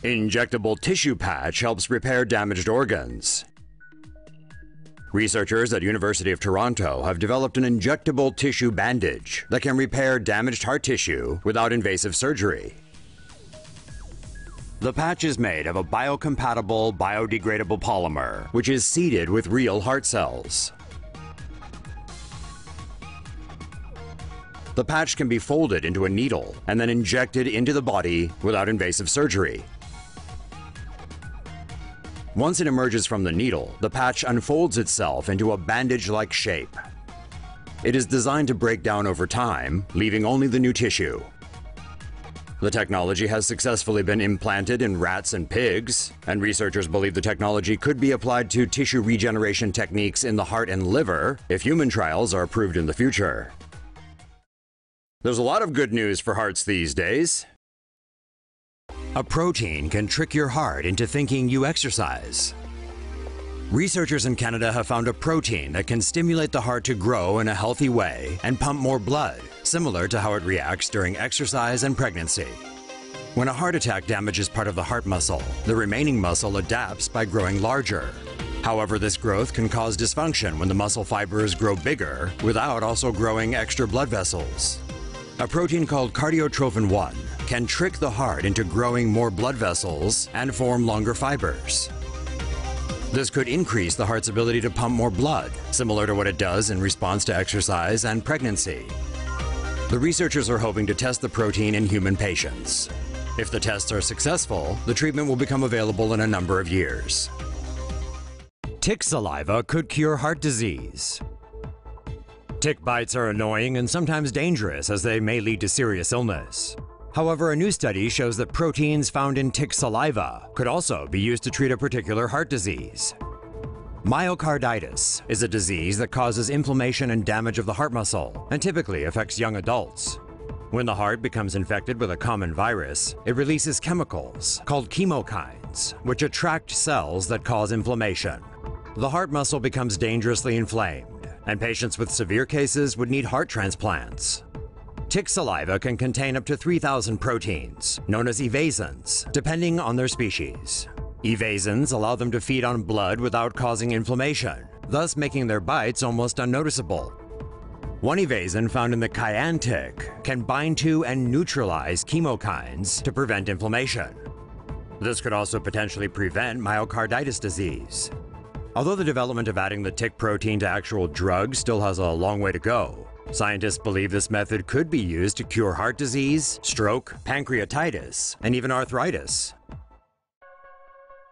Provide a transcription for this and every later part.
Injectable tissue patch helps repair damaged organs. Researchers at University of Toronto have developed an injectable tissue bandage that can repair damaged heart tissue without invasive surgery. The patch is made of a biocompatible, biodegradable polymer, which is seeded with real heart cells. The patch can be folded into a needle and then injected into the body without invasive surgery. Once it emerges from the needle, the patch unfolds itself into a bandage-like shape. It is designed to break down over time, leaving only the new tissue. The technology has successfully been implanted in rats and pigs, and researchers believe the technology could be applied to tissue regeneration techniques in the heart and liver if human trials are approved in the future. There's a lot of good news for hearts these days. A protein can trick your heart into thinking you exercise. Researchers in Canada have found a protein that can stimulate the heart to grow in a healthy way and pump more blood, similar to how it reacts during exercise and pregnancy. When a heart attack damages part of the heart muscle, the remaining muscle adapts by growing larger. However, this growth can cause dysfunction when the muscle fibers grow bigger without also growing extra blood vessels. A protein called cardiotrophin-1 can trick the heart into growing more blood vessels and form longer fibers. This could increase the heart's ability to pump more blood, similar to what it does in response to exercise and pregnancy. The researchers are hoping to test the protein in human patients. If the tests are successful, the treatment will become available in a number of years. Tick saliva could cure heart disease. Tick bites are annoying and sometimes dangerous as they may lead to serious illness. However, a new study shows that proteins found in tick saliva could also be used to treat a particular heart disease. Myocarditis is a disease that causes inflammation and damage of the heart muscle and typically affects young adults. When the heart becomes infected with a common virus, it releases chemicals called chemokines, which attract cells that cause inflammation. The heart muscle becomes dangerously inflamed, and patients with severe cases would need heart transplants. Tick saliva can contain up to 3,000 proteins, known as evasins, depending on their species. Evasins allow them to feed on blood without causing inflammation, thus making their bites almost unnoticeable. One evasin found in the cayenne tick can bind to and neutralize chemokines to prevent inflammation. This could also potentially prevent myocarditis disease. Although the development of adding the tick protein to actual drugs still has a long way to go, scientists believe this method could be used to cure heart disease, stroke, pancreatitis, and even arthritis.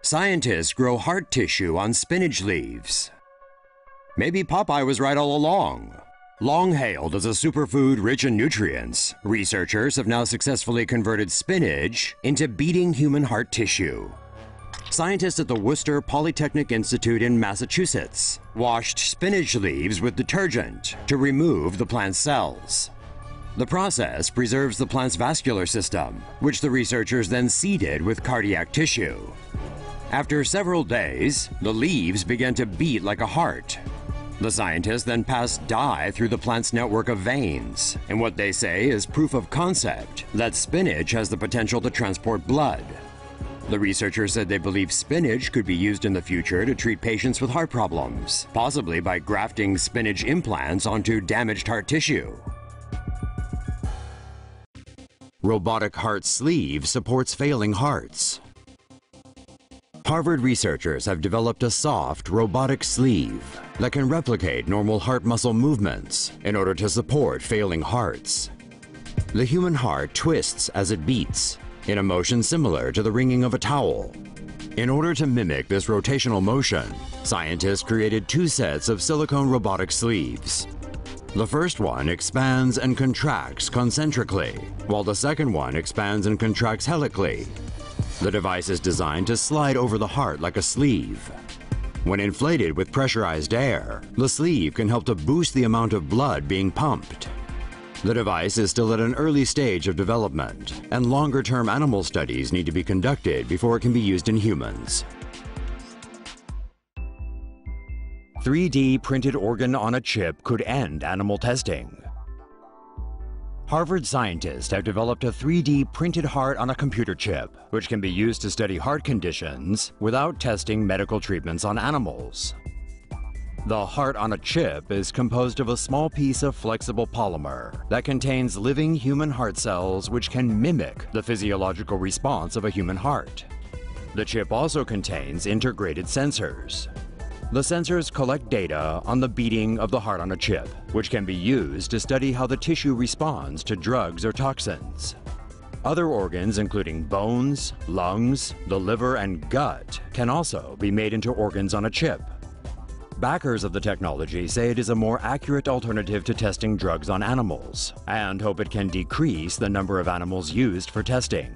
Scientists grow heart tissue on spinach leaves. Maybe Popeye was right all along. Long hailed as a superfood rich in nutrients, researchers have now successfully converted spinach into beating human heart tissue. Scientists at the Worcester Polytechnic Institute in Massachusetts washed spinach leaves with detergent to remove the plant's cells. The process preserves the plant's vascular system, which the researchers then seeded with cardiac tissue. After several days, the leaves began to beat like a heart. The scientists then passed dye through the plant's network of veins, in what they say is proof of concept that spinach has the potential to transport blood. The researchers said they believe spinach could be used in the future to treat patients with heart problems, possibly by grafting spinach implants onto damaged heart tissue. Robotic heart sleeve supports failing hearts. Harvard researchers have developed a soft, robotic sleeve that can replicate normal heart muscle movements in order to support failing hearts. The human heart twists as it beats, in a motion similar to the wringing of a towel. In order to mimic this rotational motion, scientists created 2 sets of silicone robotic sleeves. The first one expands and contracts concentrically, while the second one expands and contracts helically. The device is designed to slide over the heart like a sleeve. When inflated with pressurized air, the sleeve can help to boost the amount of blood being pumped. The device is still at an early stage of development, and longer-term animal studies need to be conducted before it can be used in humans. 3D printed organ on a chip could end animal testing. Harvard scientists have developed a 3D printed heart on a computer chip, which can be used to study heart conditions without testing medical treatments on animals. The heart on a chip is composed of a small piece of flexible polymer that contains living human heart cells which can mimic the physiological response of a human heart. The chip also contains integrated sensors. The sensors collect data on the beating of the heart on a chip, which can be used to study how the tissue responds to drugs or toxins. Other organs, including bones, lungs, the liver, and gut, can also be made into organs on a chip. Backers of the technology say it is a more accurate alternative to testing drugs on animals, and hope it can decrease the number of animals used for testing.